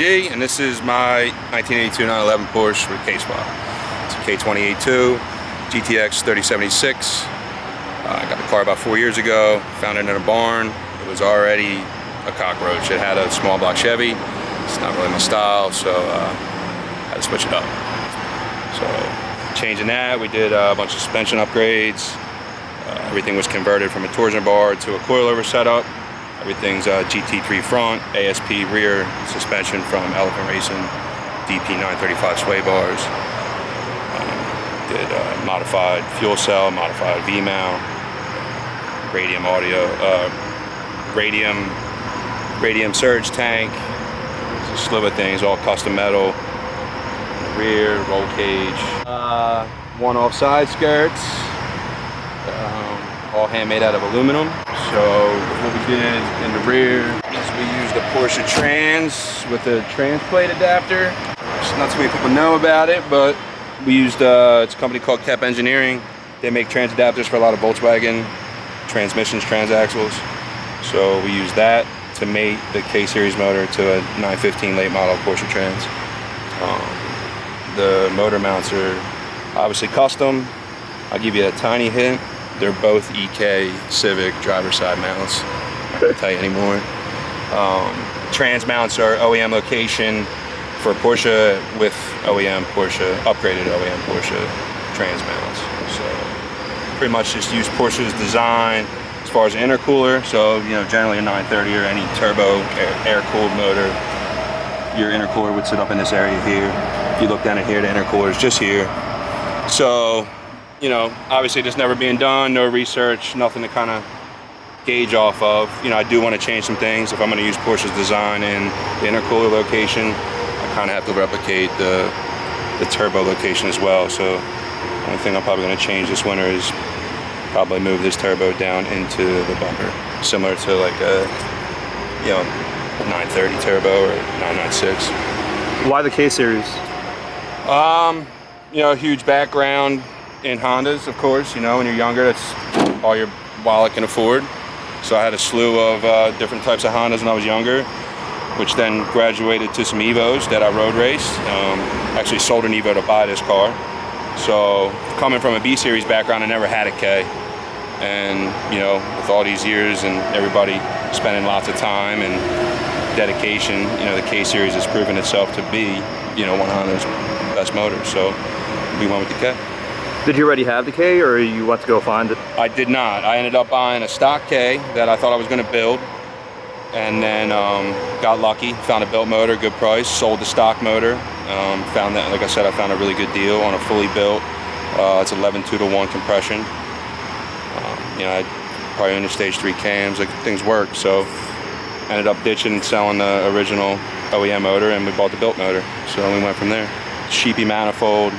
G, and this is my 1982 911 Porsche with K swap. It's a K2082 GTX 3076. I got the car about 4 years ago, found it in a barn. It was already a cockroach. It had a small block Chevy. It's not really my style, so I had to switch it up. So changing that, we did a bunch of suspension upgrades. Everything was converted from a torsion bar to a coilover setup. Everything's GT3 front, ASP rear suspension from Elephant Racing, DP 935 sway bars. Did modified fuel cell, modified V-mount, radium audio, radium surge tank. There's a slew of things, all custom metal. Rear, roll cage, one-off side skirts, all handmade out of aluminum. So what we did in the rear is we used a Porsche trans with a trans plate adapter. Not too many people know about it, but we used it's a company called KEP Engineering. They make trans adapters for a lot of Volkswagen transmissions, transaxles. So we used that to mate the K-Series motor to a 915 late model Porsche trans. The motor mounts are obviously custom. I'll give you a tiny hint. They're both EK Civic driver side mounts. I'm not gonna tell you anymore. Trans mounts are OEM location for Porsche with OEM Porsche, upgraded OEM Porsche trans mounts. So pretty much just use Porsche's design as far as intercooler. So, you know, generally a 930 or any turbo air-cooled motor, your intercooler would sit up in this area here. If you look down in here, the intercooler is just here. So, you know, obviously just never being done, no research, nothing to kind of gauge off of. You know, I do want to change some things. If I'm going to use Porsche's design in the intercooler location, I kind of have to replicate the turbo location as well. So the only thing I'm probably going to change this winter is probably move this turbo down into the bumper, similar to like a, you know, 930 turbo or 996. Why the K-Series? You know, huge background in Hondas, of course. You know, when you're younger, that's all your wallet can afford. So I had a slew of different types of Hondas when I was younger, which then graduated to some Evos that I road raced. Actually sold an Evo to buy this car. So coming from a B-Series background, I never had a K. And, you know, with all these years and everybody spending lots of time and dedication, you know, the K-Series has proven itself to be, you know, one of Honda's best motors. So we went with the K. Did you already have the K, or you want to go find it? I did not. I ended up buying a stock K that I thought I was going to build, and then got lucky, found a built motor, good price, sold the stock motor. Found that, like I said, I found a really good deal on a fully built. It's 11 2-to-1 compression. You know, I probably under stage 3 cams, like things work. So ended up ditching and selling the original OEM motor, and we bought the built motor. So we went from there. Sheepy manifold.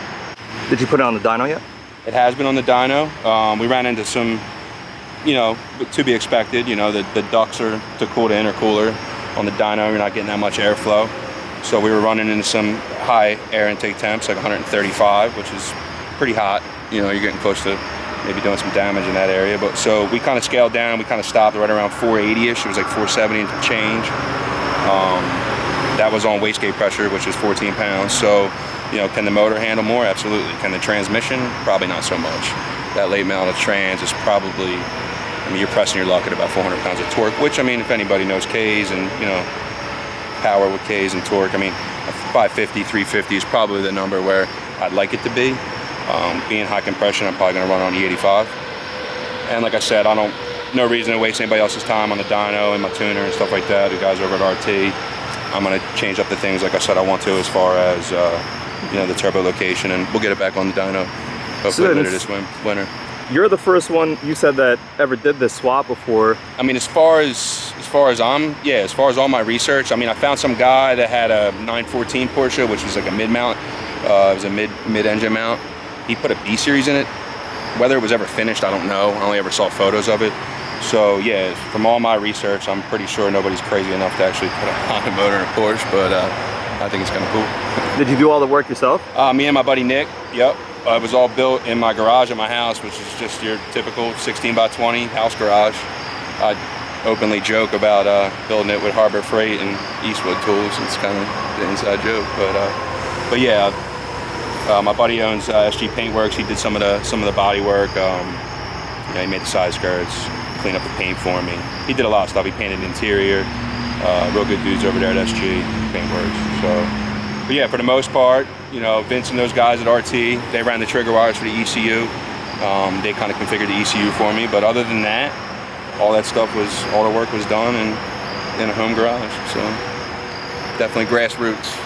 Did you put it on the dyno yet? It has been on the dyno. We ran into some, you know, to be expected. You know, the ducts are to cool the intercooler. On the dyno, you're not getting that much airflow. So we were running into some high air intake temps, like 135, which is pretty hot. You know, you're getting close to maybe doing some damage in that area. But so we kind of scaled down. We kind of stopped right around 480-ish. It was like 470 and change. That was on wastegate pressure, which is 14 pounds. So, you know, can the motor handle more? Absolutely. Can the transmission? Probably not so much. That late model trans is probably, I mean, you're pressing your luck at about 400 pounds of torque, which, I mean, if anybody knows Ks and, you know, power with Ks and torque, I mean, 550, 350 is probably the number where I'd like it to be. Being high compression, I'm probably going to run on E85. And like I said, no reason to waste anybody else's time on the dyno and my tuner and stuff like that. The guys over at RT, I'm going to change up the things, like I said, I want to, as far as, you know, the turbo location, and we'll get it back on the dyno hopefully later this winter. You're the first one, you said, that ever did this swap before. I mean, as far as all my research, I mean, I found some guy that had a 914 Porsche, which was like a mid-mount. It was a mid-engine mount. He put a B-Series in it. Whether it was ever finished, I don't know. I only ever saw photos of it. So yeah, from all my research, I'm pretty sure nobody's crazy enough to actually put a Honda motor in a Porsche, but I think it's kind of cool. Did you do all the work yourself? Me and my buddy Nick, yep. It was all built in my garage at my house, which is just your typical 16 by 20 house garage. openly joke about building it with Harbor Freight and Eastwood tools. It's kind of the inside joke, but yeah, my buddy owns SG Paintworks. He did some of the body work. You know, he made the side skirts, cleaned up the paint for me. He did a lot of stuff. He painted the interior. Real good dudes over there at SG Paintworks. So, but yeah, for the most part, you know, Vince and those guys at RT, they ran the trigger wires for the ECU. They kind of configured the ECU for me, but other than that, all the work was done in a home garage. So definitely grassroots.